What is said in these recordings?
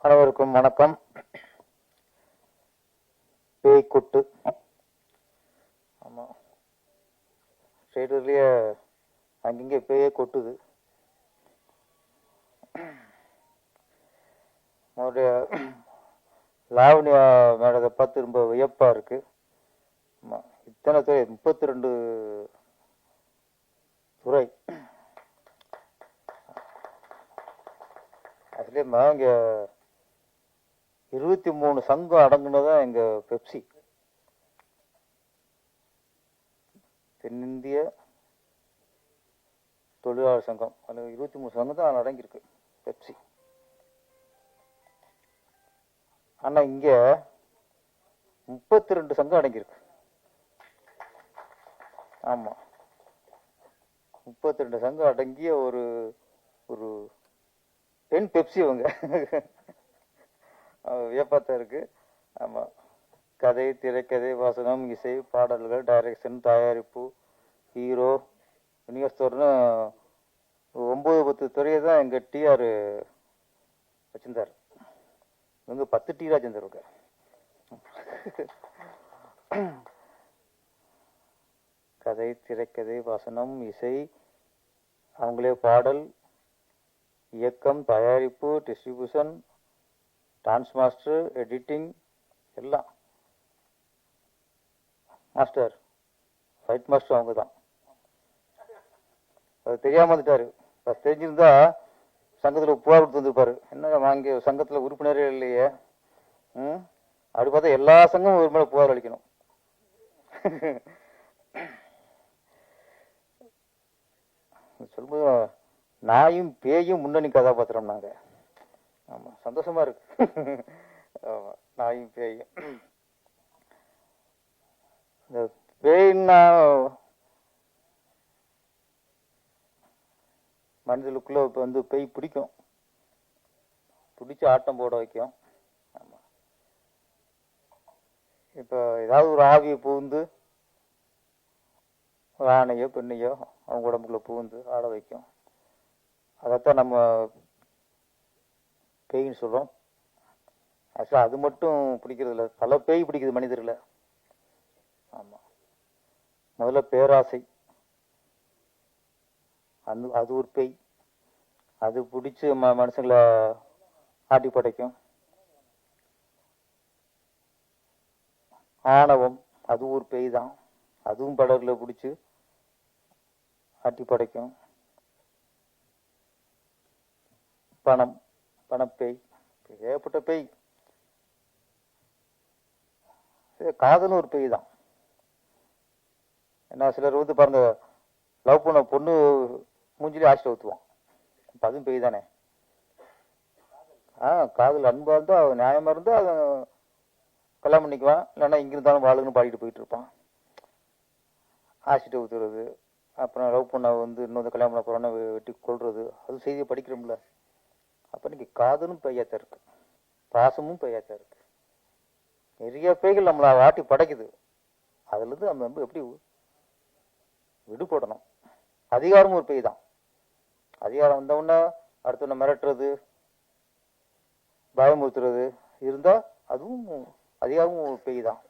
அனைவருக்கும் வணக்கம். பேய் கொட்டு. ஆமாம், ஸ்டேட்டர்லேயே அங்கங்கே பேயே கொட்டுது. அவருடைய லாவணியா மேடத்தை பார்த்து ரொம்ப வியப்பாக இருக்கு. ஆமாம், இத்தனை துறை, 32 துறை. அதுலேயுமா இங்கே 23 சங்கம் அடங்குனதான் எங்க பெப்சி, தென்னிந்திய தொழிலாளர் சங்கம். அதில் 23 சங்கம் தான் அடங்கியிருக்கு பெப்சி. ஆனால் இங்கே 32 சங்கம் அடங்கியிருக்கு. ஆமாம், 32 சங்கம் அடங்கிய ஒரு ஒரு பெண் பெப்சி அவங்க. வியப்பாத்தான் இருக்கு. ஆமாம், கதை, திரைக்கதை, வசனம், இசை, பாடல்கள், டைரக்ஷன், தயாரிப்பு, ஹீரோ, யூனிவர்ஸ்டோர்னு 9-10 துறையை தான் எங்கள் டிஆர் வச்சிருந்தார். இவங்க 10 டி ராஜேந்தர் இருக்கார். கதை, திரைக்கதை, வசனம், இசை, அவங்களே பாடல், இயக்கம், தயாரிப்பு, டிஸ்ட்ரிபியூஷன், டான்ஸ் மாஸ்டர், எடிட்டிங், எல்லாம். மாஸ்டர், ஃபைட் மாஸ்டர் அவங்க தான். அது தெரியாம வந்துட்டாரு. தெரிஞ்சிருந்தா சங்கத்தில் புகார் கொடுத்து வந்துருப்பாரு. என்ன வாங்கி சங்கத்தில் உறுப்பினரே இல்லையே, அப்படி பார்த்தா எல்லா சங்கமும் ஒரு மேலே புகார் அளிக்கணும். சொல்லும்போது நாயும் பேயும் முன்னணி கதாபாத்திரம் நாங்க. ஆமா, சந்தோஷமா இருக்கு. ஆமா, நாயும் பேயும். இந்த பேய்னா மனிதனுக்குள்ள இப்போ பேய் பிடிக்கும், பிடிச்சி ஆட்டம் போட வைக்கும். ஆமா, இப்போ ஏதாவது ஒரு ஆவியை புகுந்து ஒரு ஆணையோ பெண்ணையோ அவங்க உடம்புக்குள்ள புகுந்து ஆட வைக்கும். அதைத்தான் நம்ம பேயின்னு சொல்றோம். ஆக்சுவலாக அது மட்டும் பிடிக்கிறது இல்லை, பல பேய் பிடிக்குது மனிதர்களை. ஆமா, முதல்ல பேராசை, அது ஒரு பேய். அது பிடிச்சி மனுஷங்களை ஆட்டி படைக்கும். ஆணவம், அது ஒரு பேய் தான். அதுவும் படகுல பிடிச்சி ஆட்டி படைக்கும். பணம், பணப்பேய், ஏகப்பட்ட பேய். காதலும் ஒரு பேய் தான். ஏன்னா சிலர் பாருங்க, லவ் பண்ண பொண்ணு மூஞ்சிலே ஆசிட் ஊற்றுவான். அதுவும் பேய் தானே. காதல் அன்பா இருந்தா, நியாயமா இருந்தா அதை கல்யாணம் பண்ணிக்குவான். இல்லைன்னா இங்க இருந்தாலும் வாழுன்னு பாடிட்டு போயிட்டு இருப்பான். ஆசிட்டை ஊத்துறது, அப்புறம் லவ் பண்ண இன்னொரு கல்யாணம் பண்ண போறோன்னா வெட்டி கொள்றது, அது செய்தியை படிக்கிறோம்ல. அப்ப இன்னைக்கு காதலும் பெய்யாத்தான் இருக்கு, பாசமும் பெய்யாத்தான் இருக்கு. நிறைய பேய்கள் நம்மளை ஆட்டி படைக்குது. அதுல இருந்து நம்ம எப்படி விடுபடணும்? அதிகாரமும் ஒரு பேய் தான். அதிகாரம் வந்தவுடனே அடுத்தவனை மிரட்டுறது, பயமுறுத்துறது இருந்தா அதுவும் அதிகாரமும் ஒரு பேய் தான்.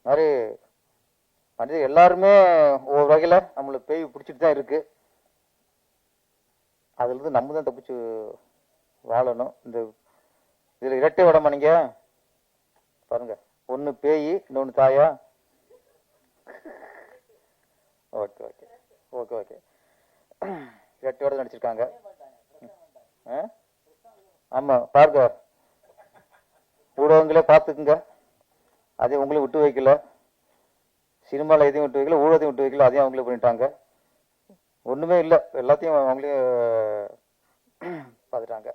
மாதிரி மனிதர் எல்லாருமே ஒவ்வொரு வகையில நம்மளை பேய் பிடிச்சிட்டு தான் இருக்கு. அதுல இருந்து நம்ம தான் தப்பிச்சு வாழணும். இந்த இதுல இரட்டை விடமா நீங்க பாருங்க, ஒன்னு பேய், இன்னொன்னு தாயா. ஓகே ஓகே ஓகே ஓகே, இரட்டையோட நடிச்சிருக்காங்க. ஆமா, பாருங்க, ஊடகங்களே பார்த்துக்குங்க. அதையும் உங்களையும் விட்டு வைக்கல, சினிமாவில் எதையும் விட்டு வைக்கல, ஊடகத்தையும் விட்டு வைக்கல, அதையும் அவங்களே பண்ணிட்டாங்க. ஒண்ணுமே இல்லை, எல்லாத்தையும் அவங்களே பார்த்துட்டாங்க.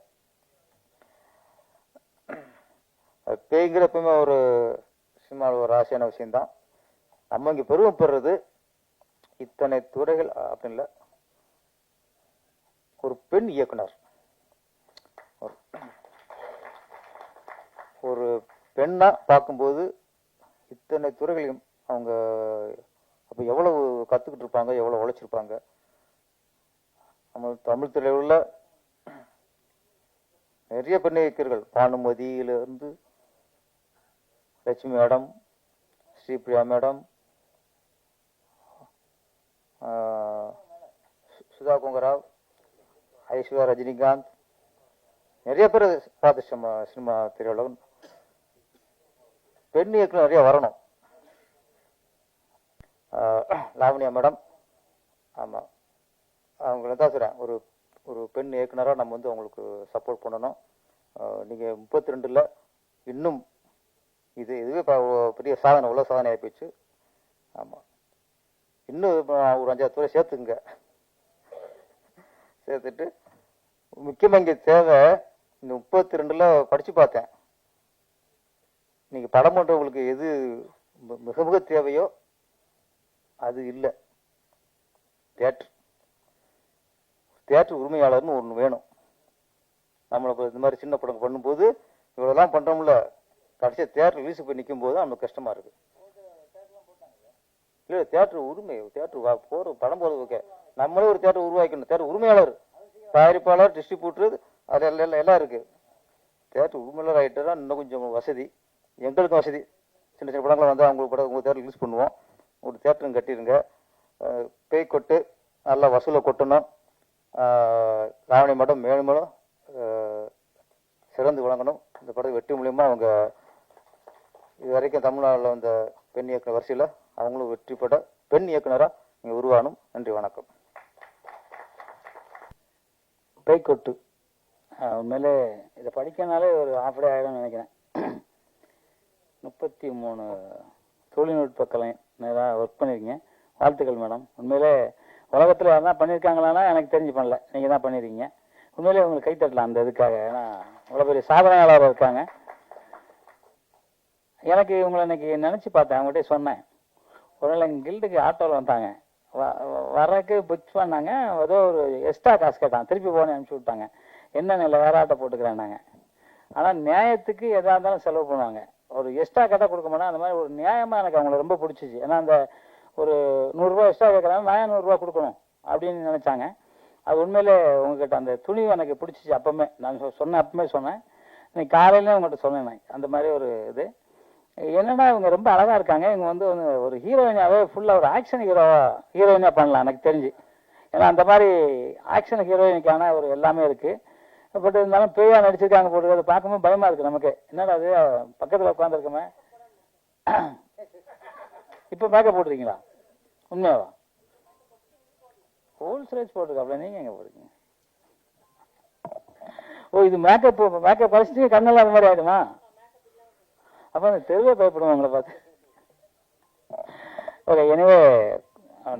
பேய்ங்கிற எப்பவுமே ஒரு சினிமாவில் ஒரு ஆசையான விஷயம்தான். நம்ம இங்க பெருமைப்படுறது இத்தனை துறைகள் அப்படின்னு இல்லை, ஒரு பெண் இயக்குனர், ஒரு பெண்ணா பார்க்கும்போது இத்தனை துறைகளையும் அவங்க அப்ப எவ்வளவு கத்துக்கிட்டு இருப்பாங்க, எவ்வளவு உழைச்சிருப்பாங்க. நம்ம தமிழ் திரையுள்ள நிறைய பெண் இயக்கர்கள், பானுமதியிலிருந்து லட்சுமி மேடம், ஸ்ரீபிரியா மேடம், சுதா கொங்கராவ், ஐஸ்வர்யா ரஜினிகாந்த், நிறைய பேர் பார்த்து சினிமா திரையுலகம். பெண் இயக்குனர் நிறைய வரணும். லாவண்யா மேடம், ஆமாம், அவங்கள தான் சொல்கிறேன், ஒரு ஒரு பெண் இயக்குனராக நம்ம வந்து அவங்களுக்கு சப்போர்ட் பண்ணணும். நீங்கள் 32ல் இன்னும் இதுவே பெரிய சாதனை, உலக சாதனை ஆகிப்போச்சு. ஆமாம், இன்னும் ஒரு 5-6 துறை சேர்த்துங்க. சேர்த்துட்டு முக்கியமாக இங்கே தேவை, இந்த 32ல் படித்து பார்த்தேன், நீங்கள் படம் பண்ணுறவங்களுக்கு எது மிக மிக தேவையோ அது இல்லை. தியேட்டர் உரிமையாளர்னு ஒன்று வேணும். நம்மளை இந்த மாதிரி சின்ன படம் பண்ணும்போது இவ்வளோலாம் பண்ணுறோம்ல, கடைசியாக தியேட்டர் ரிலீஸ் போய் நிற்கும் போது நம்மளுக்கு கஷ்டமாக இருக்குது. இல்லை, தியேட்டர் உரிமை, தியேட்டர் போகிற படம் போகிறது ஓகே, நம்மளே ஒரு தியேட்டர் உருவாக்கணும். தியேட்டர் உரிமையாளர், தயாரிப்பாளர், டிஸ்ட்ரிபியூட்டர், அது எல்லாம் இருக்குது. தியேட்டர் உரிமையாளர் ஆகிட்டா இன்னும் கொஞ்சம் வசதி, எங்களுக்கும் வசதி. சின்ன சின்ன படங்கள் வந்தால் அவங்களுக்கு படம் உங்கள் தியேட்டர் ரிலீஸ் பண்ணுவோம். ஒரு தியேட்டரும் கட்டிடுங்க. பேய் கொட்டு நல்லா வசூலை கொட்டணும். லாவணி மேடம் மேலும் மேலும் சிறந்து விளங்கணும். இந்த படத்தை வெற்றி மூலியமாக அவங்க இது வரைக்கும் தமிழ்நாட்டில் வந்த பெண் இயக்குனர் வரிசையில் அவங்களும் வெற்றி பெற பெண் இயக்குனராக நீங்கள் உருவாகணும். நன்றி, வணக்கம். பேய்கொட்டு உண்மையிலே இதை படிக்கனாலே ஒரு ஆஃப் டே ஆகிடும்னு நினைக்கிறேன். 33 தொழில்நுட்ப கலை நேராக ஒர்க் பண்ணியிருக்கீங்க. வாழ்த்துக்கள் மேடம். உண்மையிலே உலகத்தில் யாரும் பண்ணியிருக்காங்களான்னா எனக்கு தெரிஞ்சு பண்ணல, நீங்கள் தான் பண்ணியிருக்கீங்க. உண்மையிலே உங்களுக்கு கைத்தட்டலாம் அந்த இதுக்காக. ஏன்னா இவ்வளோ பெரிய சாதனையாளராக இருக்காங்க. எனக்கு இவங்களை இன்னைக்கு நினச்சி பார்த்தேன், அவங்ககிட்ட சொன்னேன், ஒரு நாள் எங்கள் கில்டுக்கு ஆட்டோவில் வந்தாங்க, வர்றதுக்கு புக் பண்ணாங்க, ஏதோ ஒரு எக்ஸ்ட்ரா காசு கேட்டாங்க, திருப்பி போனே அனுப்பிச்சி விட்டாங்க. என்னென்ன இல்லை வேற ஆட்டோ போட்டுக்கிறேன்னாங்க. ஆனால் நியாயத்துக்கு எதாக இருந்தாலும் செலவு பண்ணுவாங்க, ஒரு எக்ஸ்ட்ரா கேட்டால் கொடுக்க மாட்டேன். அந்த மாதிரி ஒரு நியாயமாக எனக்கு அவங்கள ரொம்ப பிடிச்சிச்சு. ஏன்னா அந்த ஒரு 100 ரூபா எக்ஸ்ட்ரா கேட்குறாங்க, நான் 100 ரூபா கொடுக்கணும் அப்படின்னு நினச்சாங்க. அது உண்மையிலே உங்ககிட்ட அந்த துணி எனக்கு பிடிச்சிச்சு. அப்பவுமே நான் சொன்னேன், அப்பவுமே சொன்னேன், இன்னைக்கு காலையில உங்கள்கிட்ட சொன்னேன். அந்த மாதிரி ஒரு இது என்னன்னா, இவங்க ரொம்ப அழகா இருக்காங்க. இவங்க வந்து ஒரு ஹீரோயினாவே ஃபுல்லா ஒரு ஆக்ஷன் ஹீரோயினா பண்ணலாம் எனக்கு தெரிஞ்சு. ஏன்னா அந்த மாதிரி ஆக்ஷன் ஹீரோயினுக்கான ஒரு எல்லாமே இருக்கு. பட் இருந்தாலும் பேயா நடிச்சிருக்காங்க போட்டு, அதை பார்க்கும்போது பயமா இருக்கு நமக்கு. என்னடா அது பக்கத்துல உட்காந்துருக்கோமே. இப்ப மேக்கப் போட்டுருக்கீங்களா? உண்மையாவா? ஹோல் ஸ்லைஸ் போட்டுருக்காப்ல, நீங்க எங்க போடுறீங்க? ஓ, இது மேக்கப் படிச்சுட்டு கண்ணெல்லாம் அந்த மாதிரி ஆயிடுமா? அப்ப அந்த தெருவே பயப்படுவோம் உங்களை பார்த்து. ஓகே, எனவே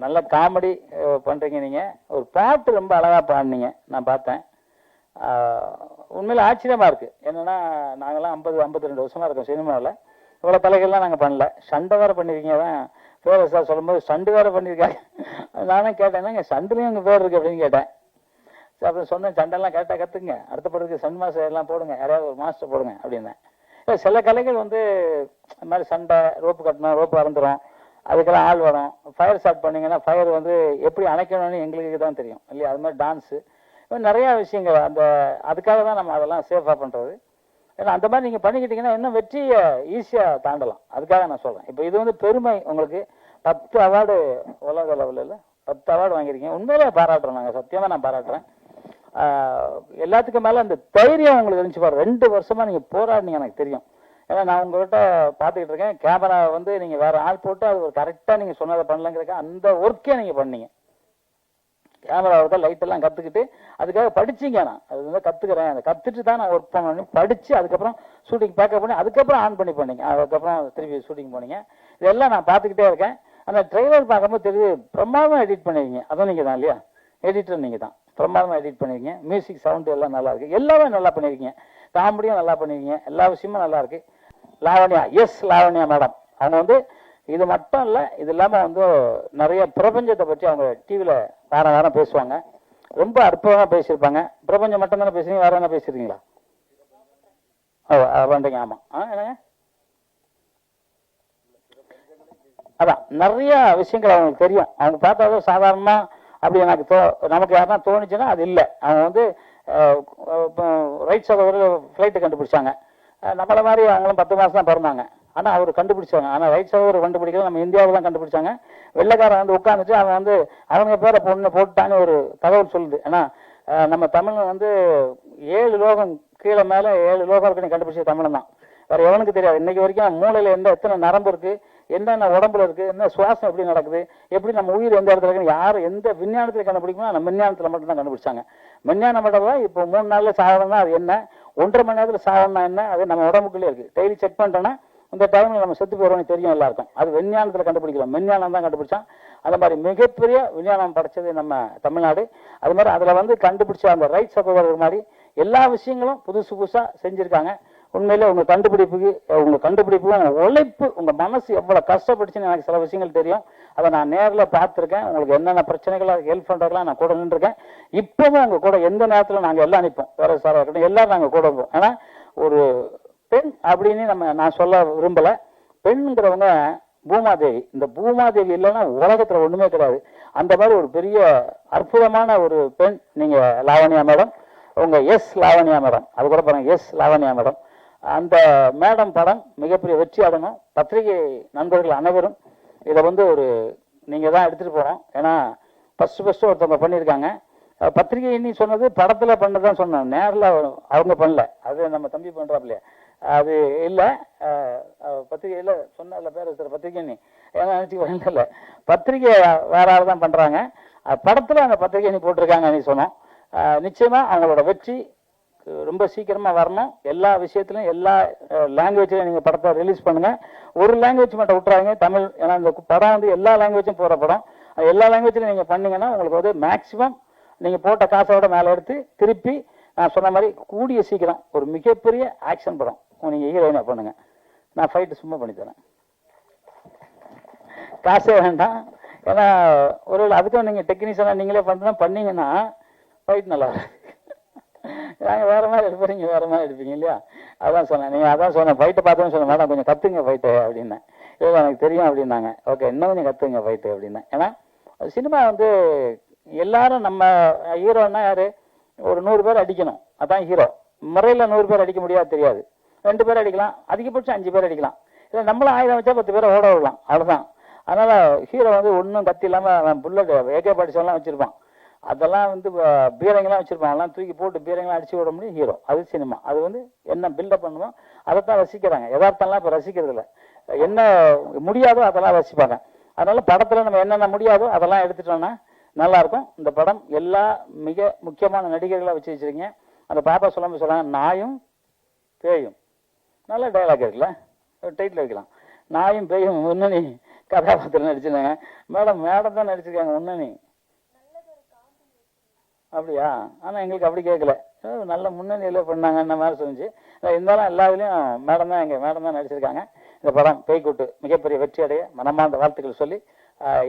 நல்ல காமெடி பண்றீங்க நீங்க. ஒரு பாட்டு ரொம்ப அழகா பாடினீங்க, நான் பார்த்தேன். உண்மையில ஆச்சரியமா இருக்கு. என்னன்னா, நாங்கெல்லாம் 52 வருஷமா இருக்கோம் சினிமாவில். இவ்வளவு தலைகள்லாம் நாங்க பண்ணல. சண்டை வேற பண்ணிருக்கீங்க. தான் பேர் சார் சொல்லும் போது சண்டு வேற பண்ணிருக்காங்க. நானும் கேட்டேன், சண்டுலயும் உங்க பேர் இருக்கு அப்படின்னு கேட்டேன். அப்புறம் சொன்னேன், சண்டெல்லாம் கேட்டா கத்துங்க, அடுத்த படத்துக்கு சன் மாஸ்டர் எல்லாம் போடுங்க, யாராவது ஒரு மாஸ்டர் போடுங்க அப்படின்னேன். சில கலைகள் வந்து இந்த மாதிரி சண்டை, ரோப்பு கட்டணும், ரோப்பு வறந்துடும், அதுக்கெல்லாம் ஆள் வரும். ஃபயர் ஸ்டார்ட் பண்ணீங்கன்னா ஃபயர் வந்து எப்படி அணைக்கணும்னு எங்களுக்கு தான் தெரியும் இல்லையா? அது மாதிரி டான்ஸு, நிறைய விஷயங்கள். அதுக்காக தான் நம்ம அதெல்லாம் சேஃபாக பண்ணுறது. ஏன்னா அந்த மாதிரி நீங்கள் பண்ணிக்கிட்டீங்கன்னா இன்னும் வெற்றியை ஈஸியாக தாண்டலாம். அதுக்காக நான் சொல்கிறேன். இப்போ இது வந்து பெருமை உங்களுக்கு. 10 அவார்டு உலக லெவலில் 10 அவார்டு வாங்கியிருக்கீங்க. உண்மையிலே பாராட்டுறோம், நாங்கள் சத்தியமாக நான் பாராட்டுறேன். எல்லாத்துக்கும் மேலே அந்த தைரியம் உங்களுக்கு இருந்துச்சு பாரு. 2 வருஷமா நீங்கள் போராடினீங்க, எனக்கு தெரியும். ஏன்னா நான் உங்கள்கிட்ட பார்த்துக்கிட்டு இருக்கேன். கேமரா வந்து நீங்கள் வேற ஆள் போட்டு அது ஒரு கரெக்டாக நீங்கள் சொன்னதை பண்ணலங்கிறக்க அந்த ஒர்க்கே நீங்கள் பண்ணீங்க. கேமராவை லைட் எல்லாம் கற்றுக்கிட்டு அதுக்காக படிச்சிங்க. நான் அது வந்து கற்றுக்கிறேன், அதை கற்றுட்டு தான் நான் ஒர்க் பண்ணி படித்து அதுக்கப்புறம் ஷூட்டிங் பேக்கப் பண்ணி அதுக்கப்புறம் ஆன் பண்ணி பண்ணீங்க. அதுக்கப்புறம் திருப்பி ஷூட்டிங் போனீங்க. இதெல்லாம் நான் பார்த்துக்கிட்டே இருக்கேன். அந்த ட்ரெய்லர் பார்க்கும்போது தெரியுது, பிரமாதமாக எடிட் பண்ணிருக்கீங்க. அதுவும் நீங்கள் தான் இல்லையா? எடிட்டர் நீங்கள் தான். பிரமாதமாக எடிட் பண்ணிருக்கீங்க. மியூசிக் சவுண்டு எல்லாம் நல்லா இருக்கு. எல்லாமே நல்லா பண்ணியிருக்கீங்க. காமெடியும் நல்லா பண்ணிருக்கீங்க. எல்லா விஷயமும் நல்லா இருக்கு. லாவண்யா, எஸ் லாவண்யா மேடம், அவங்க வந்து இது மட்டும் இல்லை, இது இல்லாமல் வந்து நிறைய பிரபஞ்சத்தை பற்றி அவங்க டிவியில் வாரம் பேசுவாங்க. ரொம்ப அற்புதமாக பேசியிருப்பாங்க. பிரபஞ்சம் மட்டும் தானே பேசுறீங்க, வேற என்ன பேசியிருக்கீங்களா? ஓ பண்ணுறீங்க. ஆமாம். என்னங்க, அதான் நிறைய விஷயங்கள் அவங்களுக்கு தெரியும். அவங்க பார்த்தாலும் சாதாரணமாக அப்படி நமக்கு யாருன்னா தோணுச்சுன்னா அது இல்லை. அவங்க வந்து ரைட் சகோதரர் ஃப்ளைட்டு கண்டுபிடிச்சாங்க. நம்மள மாதிரி அவங்களும் 10 மாதம் தான் பிறந்தாங்க. ஆனால் அவர் கண்டுபிடிச்சாங்க. ஆனால் ரைட் சகோதரர் கண்டுபிடிக்கல, நம்ம இந்தியாவில் தான் கண்டுபிடிச்சாங்க. வெள்ளைக்காரன் வந்து உட்காந்துட்டு அவன் வந்து அவங்க பேரை பொண்ணு போட்டுட்டான்னு ஒரு தகவல் சொல்லுது. ஏன்னா நம்ம தமிழ் வந்து 7 லோகம் கீழே மேலே 7 லோகம் இருக்குன்னு கண்டுபிடிச்ச தமிழன் தான். வேற எவனுக்கு தெரியாது. இன்னைக்கு வரைக்கும் மூளையில எத்தனை நரம்பு இருக்கு, என்னென்ன உடம்புல இருக்கு, என்ன சுவாசம் எப்படி நடக்குது, எப்படி நம்ம உயிர் எந்த இடத்துல இருக்குன்னு யார் எந்த விஞ்ஞானத்தில் கண்டுபிடிக்கணும், நம்ம விஞ்ஞானத்தில் மட்டும் தான் கண்டுபிடிச்சாங்க. விஞ்ஞானம் மட்டும் தான். இப்போ 3 நாள்ல சாகணும்னா அது என்ன, 1.5 மணி நேரத்தில் சாகணும்னா என்ன, அது நம்ம உடம்புக்குள்ளே இருக்கு. டெய்லி செக் பண்ணிட்டோம்னா இந்த டைம்ல நம்ம செத்து போறோம்னு தெரியும் எல்லாருக்கும். அது விஞ்ஞானத்தில் கண்டுபிடிக்கிறோம். விஞ்ஞானம் தான் கண்டுபிடிச்சான். அந்த மாதிரி மிகப்பெரிய விஞ்ஞானம் படைச்சது நம்ம தமிழ்நாடு. அது மாதிரி அதுல வந்து கண்டுபிடிச்ச அந்த ரைட் சகோதரர் மாதிரி எல்லா விஷயங்களும் புதுசு புதுசா செஞ்சிருக்காங்க. உண்மையிலே உங்க கண்டுபிடிப்பு உங்க உழைப்பு, உங்க மனசு எவ்வளவு கஷ்டப்பட்டுச்சுன்னு எனக்கு சில விஷயங்கள் தெரியும். அதை நான் நேரில் பார்த்துருக்கேன். உங்களுக்கு என்னென்ன பிரச்சனைகளை ஹெல்ப் பண்றதுலாம் நான் கூட நின்றுருக்கேன். இப்பவும் உங்க கூட எந்த நேரத்தில் நாங்கள் எல்லாம் நிற்போம். வேற சாரா இருக்கட்டும், எல்லாரும் நாங்கள் கூட இருப்போம். ஏன்னா ஒரு பெண் அப்படின்னு நான் சொல்ல விரும்பல. பெண்ங்கிறவங்க பூமாதேவி. இந்த பூமாதேவி இல்லைன்னா உலகத்துல ஒண்ணுமே கிடையாது. அந்த மாதிரி ஒரு பெரிய அற்புதமான ஒரு பெண் நீங்க லாவண்யா மேடம். உங்க லாவண்யா மேடம், அது கூட பாருங்க, லாவண்யா மேடம். அந்த மேடம் படம் மிகப்பெரிய வெற்றி அடையணும். பத்திரிகை நண்பர்கள் அனைவரும் இதை வந்து நீங்க தான் எடுத்துட்டு போறோம். ஏன்னா ஃபர்ஸ்ட் ஒருத்தவங்க பண்ணியிருக்காங்க. பத்திரிகை நீ சொன்னது படத்துல பண்ணதான் சொன்னேன், நேரில் அவங்க பண்ணல. அது நம்ம தம்பி பண்றாப்லையே, அது இல்லை. பத்திரிகையில் சொன்ன பேர் வச்சுற பத்திரிகை நீ ஏன்னா நினச்சி இல்லை, பத்திரிகை வேற ஆள் தான் பண்றாங்க. படத்துல அந்த பத்திரிகை நீ போட்டிருக்காங்க நீ சொன்னோம். நிச்சயமா அவங்களோட வெற்றி ரொம்ப சீக்கிரமா வரணும். எல்லா விஷயத்திலும் எல்லா லாங்குவேஜ்லையும் நீங்க படத்தை ரிலீஸ் பண்ணுங்க. ஒரு லாங்குவேஜ் மட்டும் விட்டுறாங்க, தமிழ். ஏன்னா இந்த படம் வந்து எல்லா லாங்குவேஜும் போற படம். எல்லா லாங்குவேஜ்லையும் நீங்க பண்ணீங்கன்னா உங்களுக்கு வந்து மேக்சிமம் நீங்க போட்ட காசோட மேல எடுத்து திருப்பி நான் சொன்ன மாதிரி கூடிய சீக்கிரம் ஒரு மிகப்பெரிய ஆக்ஷன் படம் நீங்க ஹீரோயினா பண்ணுங்க. நான் ஃபைட்டு சும்மா பண்ணி தரேன், காசே வேண்டாம். ஏன்னா ஒருவேளை அதுக்கும் நீங்க டெக்னீஷியனா நீங்களே பண்ணீங்கன்னா ஃபைட் நல்லா இருக்கும். நாங்கள் வேற மாதிரி எடுப்போம், நீங்க வேற மாதிரி எடுப்பீங்க இல்லையா? அதான் சொன்னேன். நீங்க அதான் சொன்னேன், ஃபைட்டை பார்த்தோன்னு சொன்னேன், மேடம் கொஞ்சம் கத்துங்க ஃபைட்டு அப்படின்னேன். இல்லை எனக்கு தெரியும் அப்படின்னாங்க. ஓகே, இன்னும் கொஞ்சம் கத்துங்க ஃபைட்டு அப்படின்னேன். ஏன்னா சினிமா வந்து எல்லாரும் நம்ம ஹீரோன்னா யாரு, ஒரு 100 பேர் அடிக்கணும், அதான் ஹீரோ. முறையில் 100 பேர் அடிக்க முடியாது, தெரியாது. 2 பேர் அடிக்கலாம், அதிகபட்சம் 5 பேர் அடிக்கலாம். இல்லை நம்மளும் ஆயுதம் வச்சா 10 பேரை ஓட விடலாம், அவ்வளோதான். அதனால ஹீரோ வந்து ஒன்றும் கத்தி இல்லாமல் புல்லட் AK படிச்செல்லாம் வச்சிருப்பான். அதெல்லாம் வந்து பீரங்கெல்லாம் வச்சிருப்பான். அதெல்லாம் தூக்கி போட்டு பீரங்கெல்லாம் அடிச்சு விட முடியும் ஹீரோ. அது சினிமா. அது வந்து என்ன பில்டப் பண்ணுவோம் அதைத்தான் ரசிக்கிறாங்க. யதார்த்தம்லாம் இப்போ ரசிக்கிறது இல்லை. என்ன முடியாதோ அதெல்லாம் ரசிப்பாங்க. அதனால படத்தில் நம்ம என்னென்ன முடியாதோ அதெல்லாம் எடுத்துட்டோம்னா நல்லா இருக்கும். இந்த படம் எல்லா மிக முக்கியமான நடிகர்களை வச்சிருக்கீங்க. அந்த பாப்பா சொல்றாங்க நாயும் பேயும், நல்ல டைலாக் இருக்குல்ல, டைட்டில் வைக்கலாம். நாயும் பேயும் முன்னணி கதாபாத்திரம் நடிச்சிருந்தாங்க. மேடம் தான் நடிச்சிருக்காங்க முன்னணி. அப்படியா? ஆனா எங்களுக்கு அப்படி கேட்கல, நல்ல முன்னணியில பண்ணாங்கன்ற மாதிரி சொல்லிச்சு. இருந்தாலும் எல்லா இதுலயும் மேடம் தான் நடிச்சிருக்காங்க. இந்த படம் பேய்க்கூட்டு மிகப்பெரிய வெற்றி அடைய மனமார்ந்த வாழ்த்துக்கள் சொல்லி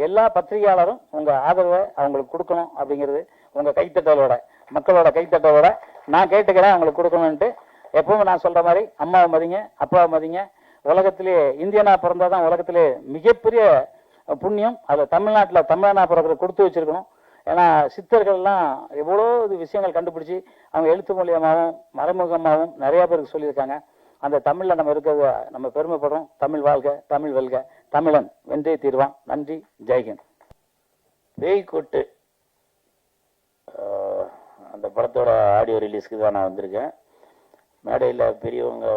எல்லா பத்திரிகையாளரும் உங்க ஆதரவை அவங்களுக்கு கொடுக்கணும் அப்படிங்கிறது உங்க கைத்தட்டலோட, மக்களோட கைத்தட்டலோட நான் கேட்டுக்கிறேன். அவங்களுக்கு கொடுக்கணும்ட்டு எப்பவும் நான் சொல்ற மாதிரி அம்மாவை மதிங்க, அப்பாவை மதிங்க. உலகத்திலே இந்தியனா பிறந்தாதான் உலகத்திலே மிகப்பெரிய புண்ணியம். அது தமிழ்நாட்டுல பிறகு கொடுத்து வச்சிருக்கணும். ஏன்னா சித்தர்கள்லாம் எவ்வளோ விஷயங்கள் கண்டுபிடிச்சி அவங்க எழுத்து மூலியமாகவும் மறைமுகமாகவும் நிறைய பேருக்கு சொல்லியிருக்காங்க. அந்த தமிழ்ல நம்ம இருக்கிறத நம்ம பெருமைப்படுறோம். தமிழ் வாழ்க, தமிழ் வெல்க, தமிழன் வென்றே தீர்வான். நன்றி, ஜெய்ஹிந்த். பேய்க்கூட்டு அந்த படத்தோட ஆடியோ ரிலீஸ்க்கு தான் நான் வந்திருக்கேன். மேடையில் பெரியவங்க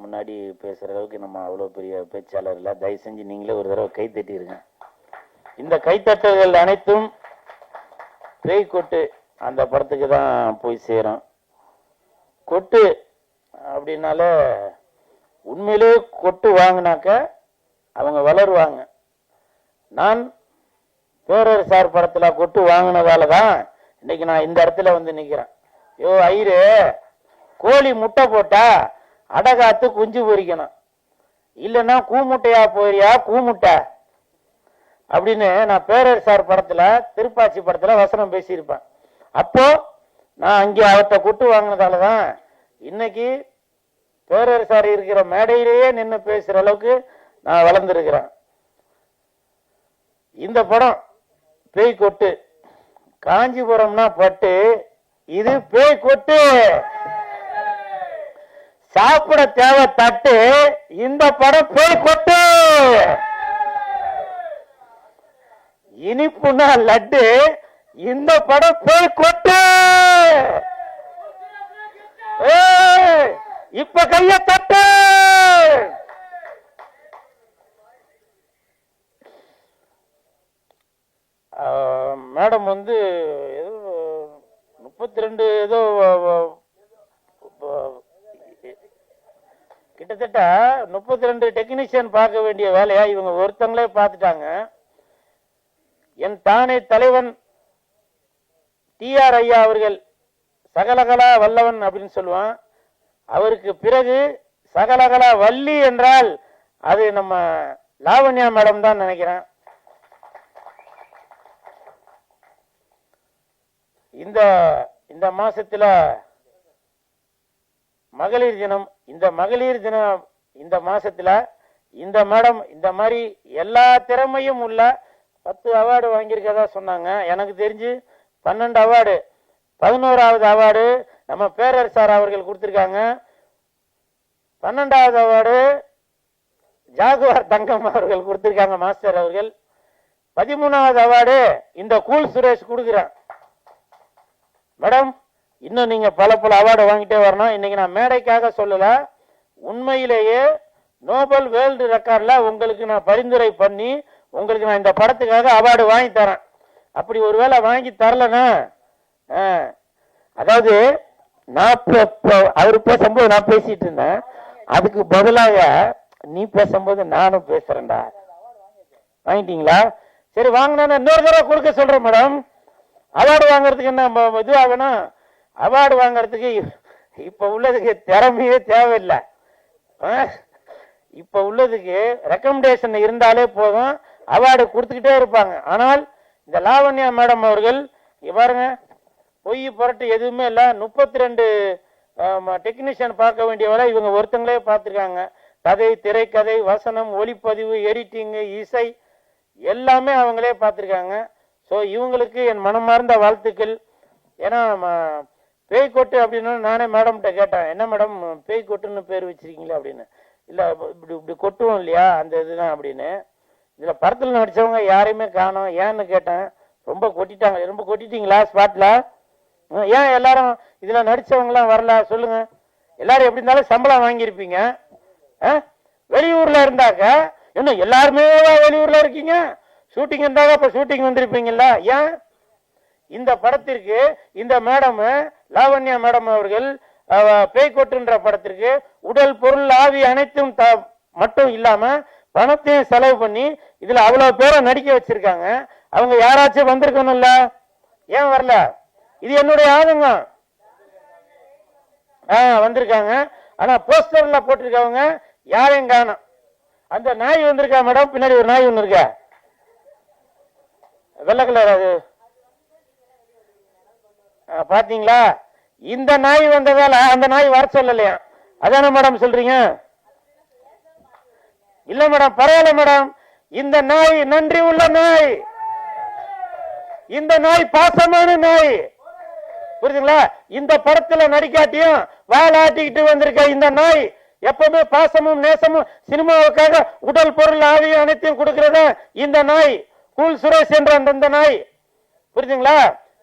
முன்னாடி பேசுகிற அளவுக்கு நம்ம அவ்வளோ பெரிய பேச்சாளர் இல்லை. தயவு செஞ்சு நீங்களே ஒரு தடவை கை தட்டிடுங்க. இந்த கைத்தட்டல்கள் அனைத்தும் பேய்க்கூட்டு அந்த படத்துக்கு தான் போய் சேரும். கொட்டு அப்படின்னால உண்மையிலே கொட்டு வாங்கினாக்க அவங்க வளருவாங்க. நான் பேரரசார் படத்துல கொட்டு வாங்கினதால தான் இன்னைக்கு நான் இந்த இடத்துல வந்து நிக்கிறேன். யோ ஐயரு, கோழி முட்டை போட்டா அடகாத்து குஞ்சு பொரிக்கணும், இல்லைன்னா கூமுட்டையா போயிரியா கூமுட்டை அப்படின்னு நான் பேரரசார் படத்துல திருப்பாச்சி படத்துல வசனம் பேசியிருப்பேன். அப்போ நான் அங்கே அவர்கிட்ட கொட்டு வாங்கினதாலதான் இன்னைக்கு பேரரசார் இருக்கிற மேடையிலேயே நின்று பேசுற அளவுக்கு நான் வளர்ந்துருக்கிறேன். இந்த படம் பேய் கொட்டு, காஞ்சிபுரம்னா பட்டு, இது பேய் கொட்டு. சாப்பிட தேவை தட்டு, இந்த படம் பேய் கொட்டு. இனிப்புனா லட்டு, இந்த படம் பேய் கொட்டு. இப்ப கைய தட்டு. மேடம் வந்து ஏதோ 32 ஏதோ கிட்டத்தட்ட 32 டெக்னீஷியன் பார்க்க வேண்டிய வேலையா இவங்க ஒருத்தங்களே பார்த்துட்டாங்க. என் தானே தலைவன் டிஆர் ஐயா அவர்கள் சகலகலா வல்லவன் அப்படின்னு சொல்லுவான். அவருக்கு பிறகு சகலகலா வள்ளி என்றால் அது நம்ம லாவண்யா மேடம் தான் நினைக்கிறேன். இந்த மாசத்துல மகளிர் தினம், இந்த மகளிர் தினம் இந்த மாசத்துல இந்த மேடம் இந்த மாதிரி எல்லா திறமையும் உள்ள 10 அவார்டு வாங்கியிருக்கதா சொன்னாங்க. எனக்கு தெரிஞ்சு 12 அவார்டு, 11வது அவார்டு நம்ம பேரரசார் அவர்கள் கொடுத்திருக்காங்க. 12வது அவார்டு ஜாகுவார் தங்கம் அவர்கள் கொடுத்திருக்காங்க, மாஸ்டர் அவர்கள். 13வது அவார்டு இந்த கூல் சுரேஷ் கொடுக்குறேன். மேடம், இன்னும் நீங்க பல அவார்டு வாங்கிட்டே வரணும். இன்னைக்கு நான் மேடைக்காக சொல்லல, உண்மையிலேயே நோபல் வேர்ல்டு ரெக்கார்ட்ல உங்களுக்கு நான் பரிந்துரை பண்ணி உங்களுக்கு நான் இந்த படத்துக்காக அவார்டு வாங்கி தரேன். அப்படி ஒருவேளை வாங்கி தரலன்னா, அதாவது அவர் பேசும்போது நான் பேசிட்டு இருந்தேன், அதுக்கு பதிலாக நீ பேசும்போது நானும் பேசுறேன்டா. வாங்கிட்டீங்களா? சரி, வாங்கினா இன்னொரு தடவை கொடுக்க சொல்றேன் மேடம். அவார்டு வாங்குறதுக்கு என்ன இது ஆகணும்? அவார்டு வாங்குறதுக்கு இப்ப உள்ளதுக்கு திறமையே தேவையில்லை. இப்ப உள்ளதுக்கு ரெக்கமெண்டேஷன் இருந்தாலே போதும், அவார்டு கொடுத்துக்கிட்டே இருப்பாங்க. ஆனால் இந்த லாவண்யா மேடம் அவர்கள் பாருங்க, பொய் புரட்டு எதுவுமே இல்லை. 32 டெக்னீஷியன் பார்க்க வேண்டிய வேலை இவங்க ஒருத்தங்களே பார்த்துருக்காங்க. கதை, திரைக்கதை, வசனம், ஒளிப்பதிவு, எடிட்டிங்கு, இசை எல்லாமே அவங்களே பார்த்துருக்காங்க. ஸோ இவங்களுக்கு என் மனமார்ந்த வாழ்த்துக்கள். ஏன்னா பேய் கொட்டு அப்படின்னு நானே மேடம்கிட்ட கேட்டேன், என்ன மேடம் பேய் கொட்டுன்னு பேர் வச்சிருக்கீங்களா அப்படின்னு. இல்லை, இப்படி கொட்டுவோம் இல்லையா, அந்த இதுதான் அப்படின்னு. இதில் படத்தில் நடித்தவங்க யாரையுமே காணோம். ஏன்னு கேட்டேன். ரொம்ப கொட்டிட்டாங்க. ரொம்ப கொட்டிட்டீங்களா ஸ்பாட்டில்? ஏன் எல்லாரும் இதில் நடித்தவங்களாம் வரல சொல்லுங்க. எல்லாரும் எப்படி இருந்தாலும் சம்பளம் வாங்கியிருப்பீங்க. வெளியூரில் இருந்தாக்க இன்னும் எல்லாருமே வெளியூரில் இருக்கீங்க. ஷூட்டிங் இருந்தாங்க, அப்ப ஷூட்டிங் வந்திருப்பீங்கல்ல. ஏன் இந்த படத்திற்கு இந்த மேடம் லாவண்யா மேடம் அவர்கள் பேய் கொட்டுன்ற படத்திற்கு உடல், பொருள், ஆவி அனைத்தும் மட்டும் இல்லாம பணத்தையும் செலவு பண்ணி இதுல அவ்வளவு பேரை நடிக்க வச்சிருக்காங்க. அவங்க யாராச்சும் வந்திருக்கணும்ல, ஏன் வரல? இது என்னுடைய ஆதங்கம். வந்திருக்காங்க. ஆனா போஸ்டர்ல போட்டிருக்கவங்க யாரையும் காணோம். அந்த நாய் வந்திருக்கா மேடம், பின்னாடி ஒரு நாய் ஒண்ணு இருக்கா, வெள்ளை கலர், அது பாத்தீங்களா? இந்த நாய் வந்ததால அந்த நாய் வர சொல்லலையா? அதான மேடம் சொல்றீங்க? இல்ல மேடம், பரவாயில்ல மேடம். இந்த நாய் நன்றி உள்ள நாய், இந்த நாய் பாசமான நாய், புரியுதுங்களா? இந்த படத்துல நடிக்காட்டியும் வாழாட்டிக்கிட்டு வந்திருக்க இந்த நாய் எப்பவுமே பாசமும் நேசமும் சினிமாவுக்காக உடல், பொருள், ஆவி அனைத்தையும் கொடுக்கிறதா இந்த நாய். கூல் சுரேஷ் என்ற அந்த நாய், புரியுதுங்களா?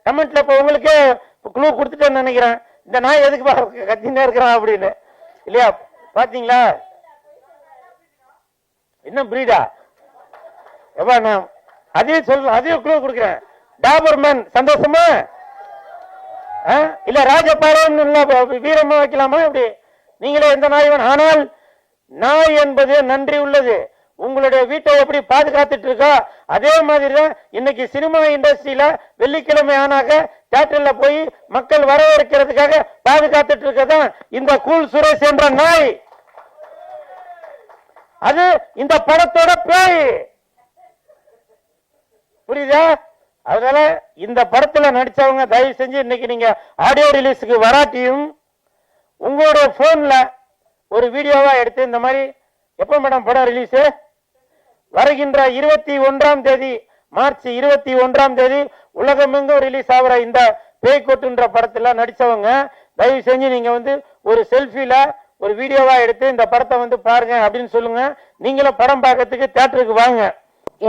கமெண்ட்ல இப்ப உங்களுக்கு குழு கொடுத்துட்டேன்னு நினைக்கிறேன். இந்த நாய் எதுக்கு கத்தினே இருக்கிறான் அப்படின்னு, இல்லையா? பாத்தீங்களா? என்ன பிரீடா? எப்ப நான் அதையும் சொல்றேன், அதையும் குழு கொடுக்கிறேன். டாபர்மேன் சந்தோஷமா? இல்ல ராஜபாளையம் வீரமா வைக்கலாமா? இப்படி நீங்களே எந்த நாய் வேணும். ஆனால் நாய் என்பது நன்றி உள்ளது. உங்களுடைய வீட்டை எப்படி பாதுகாத்துட்டு இருக்கோ அதே மாதிரிதான் இன்னைக்கு சினிமா இண்டஸ்ட்ரியில வெள்ளிக்கிழமை ஆனாக்க தியேட்டர்ல போய் மக்கள் வரவேற்கிறதுக்காக பாதுகாத்துட்டு இருக்கதான் இந்த கூல் சுரேஷ் என்ற நாய். அது இந்த படத்தோட பேய், புரியுதா? அதனால இந்த படத்துல நடிச்சவங்க தயவு செஞ்சு இன்னைக்கு நீங்க ஆடியோ ரிலீஸுக்கு வராட்டியும் உங்களுடைய போன்ல ஒரு வீடியோவா எடுத்து இந்த மாதிரி, எப்ப மேடம் படம் ரிலீஸ்? வருகின்ற 21ஆம் தேதி, மார்ச் 21ஆம் தேதி உலகமெங்கும் ரிலீஸ் ஆகிற இந்த பேய் கொட்டுன்ற படத்துல நடிச்சவங்க தயவு செஞ்சு நீங்க ஒரு செல்ஃபில ஒரு வீடியோவா எடுத்து இந்த படத்தை வந்து பாருங்க அப்படின்னு சொல்லுங்க. நீங்களும் படம் பார்க்கறதுக்கு தியேட்டருக்கு வாங்க.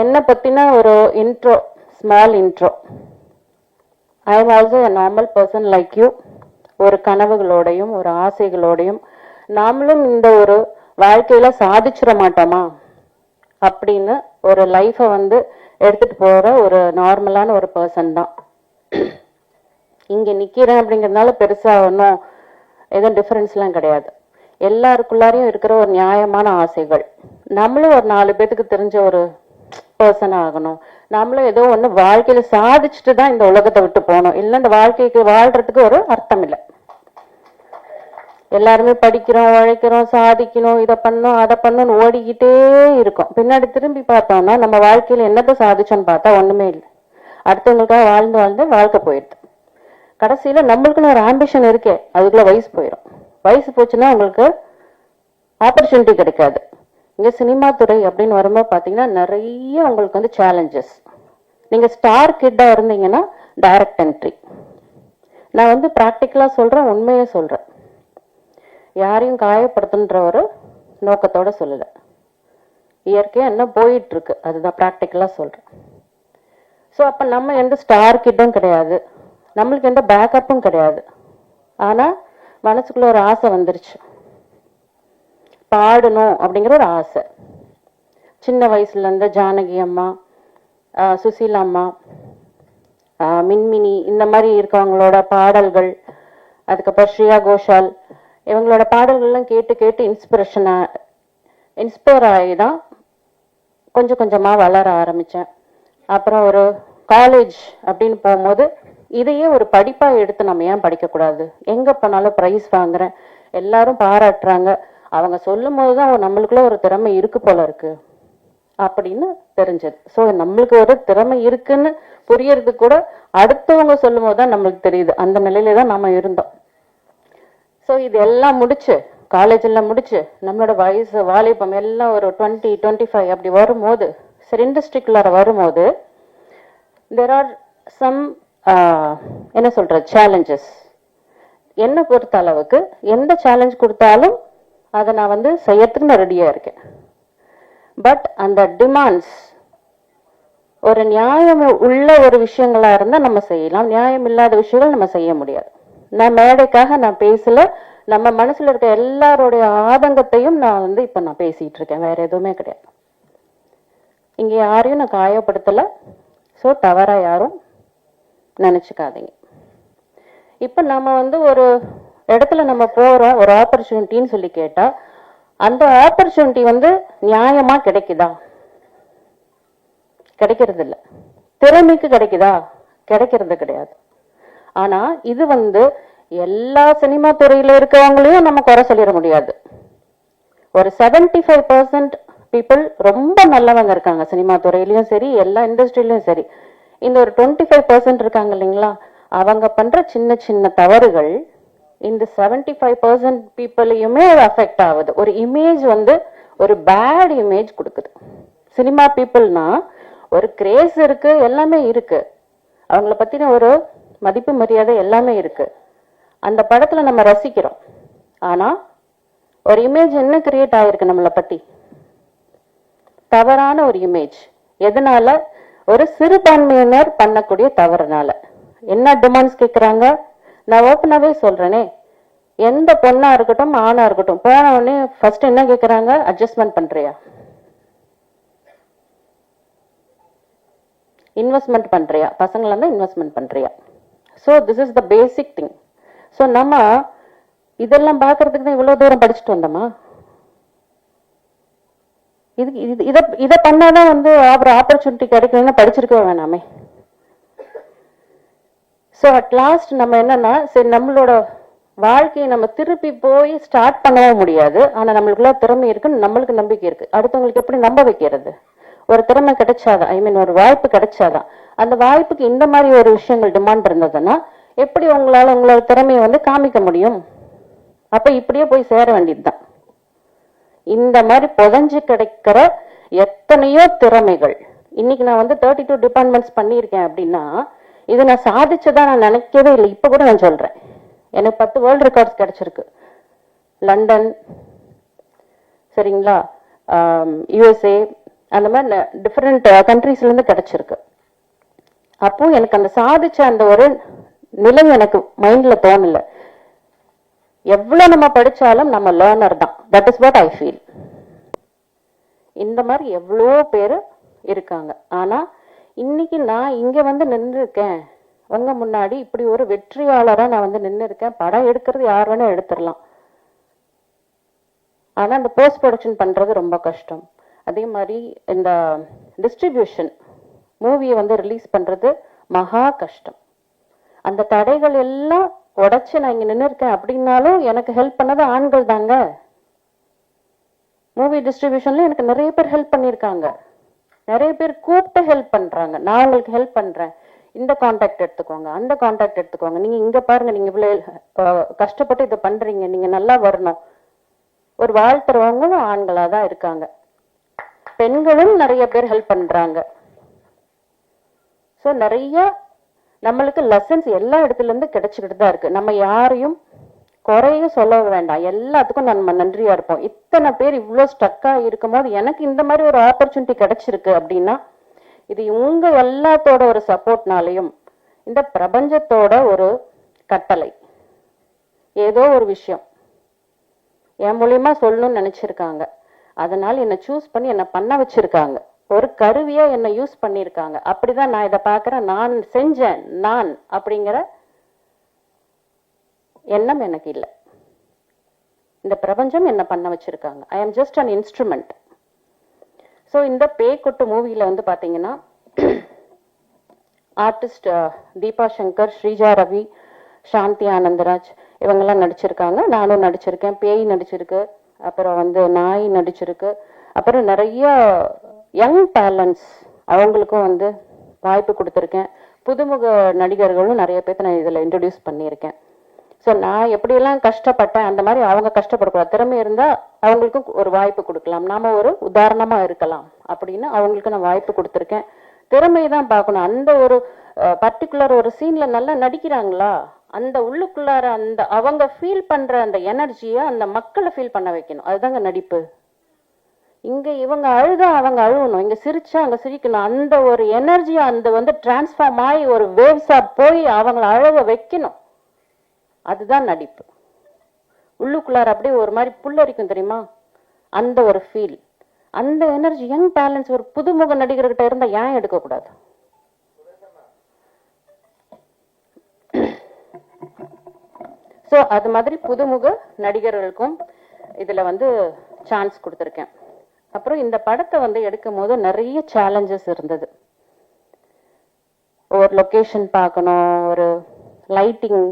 என்ன பத்தின ஒரு intro, small intro. I am also a normal person like you. ஒரு கனவுகளோடையும் ஒரு ஆசைகளோடையும் நாமளும் இந்த ஒரு வாழ்க்கையில சாதிச்சிட மாட்டோமா அப்படின்னு ஒரு லைஃபை வந்து எடுத்துட்டு போற ஒரு நார்மலான ஒரு பர்சன் தான். இங்க நிக்கிறேன் அப்படிங்கறதுனால பெருசா ஒன்றும் எதுவும் டிஃபரன்ஸ்லாம் கிடையாது. எல்லாருக்குள்ளாரையும் இருக்கிற ஒரு நியாயமான ஆசைகள். நம்மளும் ஒரு 4 பேத்துக்கு தெரிஞ்ச ஒரு பர்சன் ஆகணும். நம்மளும் ஏதோ ஒண்ணு வாழ்க்கையில சாதிச்சுட்டு தான் இந்த உலகத்தை விட்டு போகணும். இல்லை இந்த வாழ்க்கைக்கு வாழ்றதுக்கு ஒரு அர்த்தம் இல்லை. எல்லாருமே படிக்கிறோம், உழைக்கிறோம், சாதிக்கணும், இதை பண்ணும் அதை பண்ணும் ஓடிக்கிட்டே இருக்கும். பின்னாடி திரும்பி பார்த்தோம்னா நம்ம வாழ்க்கையில என்னத்தை சாதிச்சோன்னு பார்த்தா ஒண்ணுமே இல்லை. அடுத்தவங்களுக்காக வாழ்ந்து வாழ்ந்து வாழ்க்கை போயிடுது. கடைசியில நம்மளுக்குன்னு ஒரு ஆம்பிஷன் இருக்கே, அதுக்குள்ள வயசு போயிடும். வயசு போச்சுன்னா உங்களுக்கு ஆப்பர்ச்சுனிட்டி கிடைக்காது. இங்க சினிமா துறை அப்படின்னு வரும்போது பாத்தீங்கன்னா நிறைய உங்களுக்கு வந்து சேலஞ்சஸ். நீங்க ஸ்டார் கிட்டா இருந்தீங்கன்னா டைரக்ட் என்ட்ரி. நான் வந்து பிராக்டிக்கலா சொல்றேன், உண்மையே சொல்றேன். யாரையும் காயப்படுத்துன்ற ஒரு நோக்கத்தோட சொல்லல. இயற்கையா என்ன போயிட்டு இருக்கு அதுதான் பிராக்டிக்கலா சொல்றேன். ஸோ அப்ப நம்ம எந்த ஸ்டார் கிட்டும் கிடையாது, நம்மளுக்கு எந்த பேக்கப்பும் கிடையாது. ஆனா மனசுக்குள்ள ஒரு ஆசை வந்துருச்சு, பாடணும் அப்படிங்கிற ஒரு ஆசை. சின்ன வயசுல இருந்த ஜானகி அம்மா, சுசீலா அம்மா, மின்மினி இந்த மாதிரி இருக்கவங்களோட பாடல்கள், அதுக்கப்புறம் ஸ்ரேயா கோஷால் இவங்களோட பாடல்கள்லாம் கேட்டு கேட்டு இன்ஸ்பயர் ஆகி தான் கொஞ்சம் கொஞ்சமா வளர ஆரம்பிச்சேன். அப்புறம் ஒரு காலேஜ் அப்படின்னு போகும்போது இதையே ஒரு படிப்பா எடுத்து நம்ம ஏன் படிக்கக்கூடாது, எங்க போனாலும் ப்ரைஸ் வாங்குறேன், எல்லாரும் பாராட்டுறாங்க, அவங்க சொல்லும் போதுதான் நம்மளுக்குள்ள ஒரு திறமை இருக்கு போல இருக்கு அப்படின்னு தெரிஞ்சது. ஸோ நம்மளுக்கு ஒரு திறமை இருக்குன்னு புரியறது கூட அடுத்தவங்க சொல்லும் போதுதான் நம்மளுக்கு தெரியுது. அந்த நிலையில தான் நம்ம இருந்தோம். ஸோ இது எல்லாம் முடிச்சு, காலேஜ் எல்லாம் முடிச்சு, நம்மளோட வயசு வாலிபம் எல்லாம் ஒரு 20, 25 அப்படி வரும்போது, சரி இண்டஸ்ட்ரிக்குள்ளார வரும்போது there are some என்ன சொல்ற சேலஞ்சஸ். என்ன பொறுத்த அளவுக்கு எந்த சேலஞ்ச் கொடுத்தாலும் அதை நான் வந்து செய்யறதுக்கு நான் ரெடியா இருக்கேன். பட் அந்த டிமாண்ட்ஸ் ஒரு நியாயம் உள்ள ஒரு விஷயங்களா இருந்தா நம்ம செய்யலாம், நியாயம் இல்லாத விஷயங்கள் நம்ம செய்ய முடியாது. நான் மேடைக்காக நான் பேசல, நம்ம மனசுல இருக்க எல்லாருடைய ஆதங்கத்தையும் நான் வந்து இப்ப நான் பேசிட்டு இருக்கேன், வேற எதுவுமே கிடையாது. இங்க யாரையும் நான் காயப்படுத்தல. ஸோ தவறா யாரும் நினைச்சுக்காதீங்க. இப்ப நம்ம வந்து ஒரு இடத்துல நம்ம போறோம், ஒரு ஆப்பர்ச்சுனிட்டின்னு சொல்லி கேட்டா அந்த ஆப்பர்ச்சுனிட்டி வந்து நியாயமா கிடைக்குதா? கிடைக்கிறது இல்லை. திறமைக்கு கிடைக்குதா? கிடைக்கிறது கிடையாது. ஆனா இது வந்து எல்லா சினிமா துறையில இருக்கவங்களையும் நம்ம குறை சொல்லிட முடியாது. ஒரு 75% பீப்புள் ரொம்ப நல்லவங்க இருக்காங்க சினிமா துறையிலயும் சரி, எல்லா இண்டஸ்ட்ரியிலயும் சரி. இந்த ஒரு 25% இருக்காங்க இல்லைங்களா, அவங்க பண்ற சின்ன சின்ன தவறுகள் இந்த 75% பீப்புளையுமே அஃபெக்ட் ஆகுது. ஒரு இமேஜ் வந்து ஒரு பேட் இமேஜ் கொடுக்குது. சினிமா பீப்புள்னா ஒரு கிரேஸ் இருக்கு, எல்லாமே இருக்கு, அவங்கள பத்தின ஒரு மதிப்பு மரியாதை எல்லாமே இருக்கு, அந்த படத்துல நம்ம ரசிக்கிறோம். ஆனா ஒரு இமேஜ் என்ன கிரியேட் ஆயிருக்கு நம்மளை பத்தி? தவறான ஒரு இமேஜ். எதனால? ஒரு சிறுபான்மையினர் பண்ணக்கூடிய தவறுனால. என்ன டிமாண்ட்ஸ் கேட்கறாங்க? நான் ஓப்பனாவே சொல்றேனே, எந்த பொண்ணா இருக்கட்டும் ஆணா இருக்கட்டும், போன உடனே ஃபர்ஸ்ட் என்ன கேட்கறாங்க? அட்ஜஸ்ட்மெண்ட் பண்றியா, இன்வெஸ்ட்மெண்ட் பண்றியா, பசங்களை வந்து இன்வெஸ்ட்மெண்ட் பண்றியா? So this is the basic thing. So நம்ம இதெல்லாம் பார்க்கறதுக்கு தான் இவ்வளவு தூரம் படிச்சுட்டு வந்தோமா? இதை பண்ணாதான் வந்து அப்புறம் ஆப்பர்ச்சுனிட்டி கிடைக்கணும்னா படிச்சிருக்க வேணாமே. ஸோ அட் லாஸ்ட் நம்ம என்னன்னா, சரி நம்மளோட வாழ்க்கையை நம்ம திருப்பி போய் ஸ்டார்ட் பண்ணவும் முடியாது. ஆனா நம்மளுக்குள்ள திறமை இருக்குன்னு நம்மளுக்கு நம்பிக்கை இருக்கு. அடுத்தவங்களுக்கு எப்படி நம்ப வைக்கிறது? ஒரு திறமை கிடைச்சாதான், ஐ மீன் ஒரு வாய்ப்பு கிடைச்சாதான். அந்த வாய்ப்புக்கு இந்த மாதிரி ஒரு விஷயங்கள் டிமாண்ட் இருந்ததுன்னா எப்படி உங்களால உங்களோட திறமையை வந்து காமிக்க முடியும்? அப்ப இப்படியே போய் சேர வேண்டியதுதான். இந்த மாதிரி புதஞ்சு கிடைக்கிற எத்தனையோ திறமைகள். இன்னைக்கு நான் வந்து 32 டிபார்ட்மெண்ட்ஸ் பண்ணியிருக்கேன் அப்படின்னா இதை நான் சாதிச்சதா நான் நினைக்கவே இல்லை. இப்ப கூட நான் சொல்றேன், எனக்கு 10 வேர்ல்டு ரெக்கார்ட்ஸ் கிடைச்சிருக்கு. லண்டன், சரிங்களா, யுஎஸ்ஏ, அந்த மாதிரி டிஃப்ரெண்ட் கண்ட்ரீஸ்லேருந்து கிடைச்சிருக்கு. அப்போ எனக்கு அந்த சாதிச்ச அந்த ஒரு நிலை எனக்கு மைண்ட்ல தோணல. எவ்வளவு நம்ம படிச்சாலும் நம்ம லேர்னர் தான். That is what I feel. இந்த மாதிரி எவ்வளோ பேர் இருக்காங்க. ஆனா இன்னைக்கு நான் இங்க வந்து நின்று இருக்கேன் உங்க முன்னாடி, இப்படி ஒரு வெற்றியாளரா நான் வந்து நின்று இருக்கேன். படம் எடுக்கிறது யார் வேணா எடுத்துடலாம், ஆனா இந்த போஸ்ட் ப்ரொடக்ஷன் பண்றது ரொம்ப கஷ்டம். அதே மாதிரி இந்த டிஸ்ட்ரிபியூஷன், மூவியை வந்து ரிலீஸ் பண்றது மகா கஷ்டம். அந்த தடைகள் எல்லாம் உடைச்சு நான் இங்க நின்று இருக்கேன் அப்படின்னாலும் எனக்கு ஹெல்ப் பண்ணது ஆண்கள் தாங்க. மூவி டிஸ்ட்ரிபியூஷன்ல எனக்கு நிறைய பேர் ஹெல்ப் பண்ணியிருக்காங்க. நிறைய பேர் கூப்பிட்டு ஹெல்ப் பண்றாங்க. நான் உங்களுக்கு ஹெல்ப் பண்றேன், இந்த கான்டாக்ட் எடுத்துக்கோங்க, அந்த கான்டாக்ட் எடுத்துக்கோங்க, நீங்க இங்க பாருங்க, நீங்க இவ்வளவு கஷ்டப்பட்டு இதை பண்றீங்க, நீங்க நல்லா வரணும். ஒரு வாழ்த்துறவங்களும் ஆண்களா தான் இருக்காங்க. பெண்களும் நிறைய பேர் ஹெல்ப் பண்றாங்க. ஸோ நிறைய நம்மளுக்கு லெசன்ஸ் எல்லா இடத்துல இருந்து கிடைச்சிக்கிட்டு தான் இருக்கு. நம்ம யாரையும் குறைய சொல்ல வேண்டாம், எல்லாத்துக்கும் நம்ம நன்றியா இருப்போம். இத்தனை பேர் இவ்வளோ ஸ்டக்கா இருக்கும் போது எனக்கு இந்த மாதிரி ஒரு ஆப்பர்ச்சுனிட்டி கிடைச்சிருக்கு அப்படின்னா இது உங்க எல்லாத்தோட ஒரு சப்போர்ட்னாலையும் இந்த பிரபஞ்சத்தோட ஒரு கட்டளை, ஏதோ ஒரு விஷயம் என் மூலியமா சொல்லணும்னு நினைச்சிருக்காங்க. அதனால என்னை சூஸ் பண்ணி என்னை பண்ண வச்சிருக்காங்க. ஒரு கருவியா என்னை யூஸ் பண்ணியிருக்காங்க. அப்படிதான் நான் இதை பார்க்கிறேன். நான் செஞ்சேன் நான் அப்படிங்கிற எண்ணம் எனக்கு இல்லை. இந்த பிரபஞ்சம் என்ன பண்ண வச்சிருக்காங்க. ஐ ஆம் ஜஸ்ட் அன் இன்ஸ்ட்ருமெண்ட். ஸோ இந்த பேய்கொட்டு மூவில வந்து பாத்தீங்கன்னா ஆர்டிஸ்ட் தீபா சங்கர், ஸ்ரீஜா ரவி, சாந்தி ஆனந்தராஜ் இவங்கெல்லாம் நடிச்சிருக்காங்க. நானும் நடிச்சிருக்கேன். பேய் நடிச்சிருக்கு, அப்புறம் வந்து நாய் நடிச்சிருக்கு. அப்புறம் நிறைய யங் டேலண்ட்ஸ் அவங்களுக்கும் வந்து வாய்ப்பு கொடுத்துருக்கேன். புதுமுக நடிகர்களும் நிறைய பேர்த்த நான் இதில் இன்ட்ரடியூஸ் பண்ணியிருக்கேன். ஸோ நான் எப்படியெல்லாம் கஷ்டப்பட்டேன் அந்த மாதிரி அவங்க கஷ்டப்படக்கூடாது. திறமை இருந்தால் அவங்களுக்கும் ஒரு வாய்ப்பு கொடுக்கலாம், நாம ஒரு உதாரணமா இருக்கலாம் அப்படின்னு அவங்களுக்கு நான் வாய்ப்பு கொடுத்துருக்கேன். திறமை தான் பார்க்கணும். அந்த ஒரு பர்டிகுலர் ஒரு சீன்ல நல்லா நடிக்கிறாங்களா, அந்த உள்ளுக்குள்ளார அந்த அவங்க ஃபீல் பண்ற அந்த எனர்ஜியை அந்த மக்களை ஃபீல் பண்ண வைக்கணும். அதுதாங்க நடிப்பு. இங்க இவங்க அழுதா அவங்க அழுவணும், இங்க சிரிச்சா அங்க சிரிக்கணும். அந்த ஒரு எனர்ஜியை அந்த வந்து டிரான்ஸ்ஃபார்ம் ஆகி ஒரு வேவ்ஸா போய் அவங்களை அழக வைக்கணும். அதுதான் நடிப்பு. உள்ளுக்குள்ளார அப்படியே ஒரு மாதிரி புல்லரிக்கும் தெரியுமா, அந்த ஒரு ஃபீல், அந்த எனர்ஜி. யங் டேலண்ட்ஸ் ஒரு புதுமுக நடிகர்கிட்ட இருந்தா ஏன் எடுக்கக்கூடாது? ஸோ அது மாதிரி புதுமுக நடிகர்களுக்கும் இதுல வந்து சான்ஸ் கொடுத்துருக்கேன். அப்புறம் இந்த படத்தை வந்து எடுக்கும் போது நிறைய சேலஞ்சஸ் இருந்தது. ஒரு லொகேஷன் பார்க்கணும், ஒரு லைட்டிங்,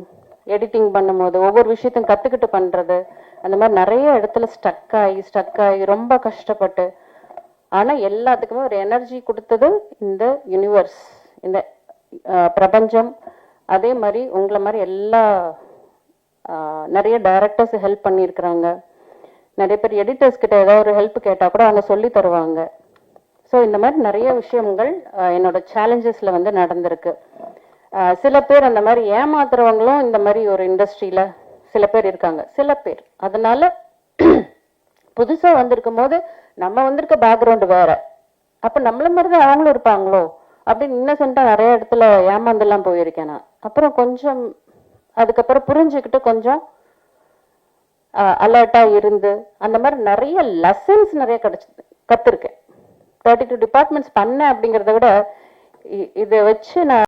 எடிட்டிங் பண்ணும்போது ஒவ்வொரு விஷயத்தையும் கத்துக்கிட்டு பண்றது, அந்த மாதிரி நிறைய இடத்துல ஸ்டக் ஆகி ரொம்ப கஷ்டப்பட்டு. ஆனா எல்லாத்துக்குமே ஒரு எனர்ஜி கொடுத்தது இந்த யூனிவர்ஸ், இந்த பிரபஞ்சம். அதே மாதிரி உங்களை மாதிரி எல்லா நிறைய டைரக்டர்ஸ் ஹெல்ப் பண்ணியிருக்கிறாங்க. நிறைய பேர் எடிட்டர்ஸ் கிட்ட ஏதாவது ஒரு ஹெல்ப் கேட்டா கூட அவங்க சொல்லி தருவாங்க. ஸோ இந்த மாதிரி நிறைய விஷயங்கள் என்னோட சேலஞ்சஸ்ல வந்து நடந்திருக்கு. சில பேர் அந்த மாதிரி ஏமாத்துறவங்களும் இந்த மாதிரி ஒரு இண்டஸ்ட்ரியில சில பேர் இருக்காங்க. சில பேர் அதனால புதுசா வந்திருக்கும் போது நம்ம வந்திருக்க பேக்ரவுண்ட் வேற, அப்ப நம்மள மாதிரிதான் அவங்களும் இருப்பாங்களோ அப்படின்னு இன்னசென்ட்டா நிறைய இடத்துல ஏமாந்தெல்லாம் போயிருக்கேன் நான். அப்புறம் கொஞ்சம் அதுக்கப்புறம் புரிஞ்சுக்கிட்டு கொஞ்சம் அலர்ட்டா இருந்து அந்த மாதிரி நிறைய லெசன்ஸ் நிறைய கத்துருக்கேன். 32 டிபார்ட்மெண்ட்ஸ் பண்ணேன் அப்படிங்கிறத விட இதை வச்சு நான்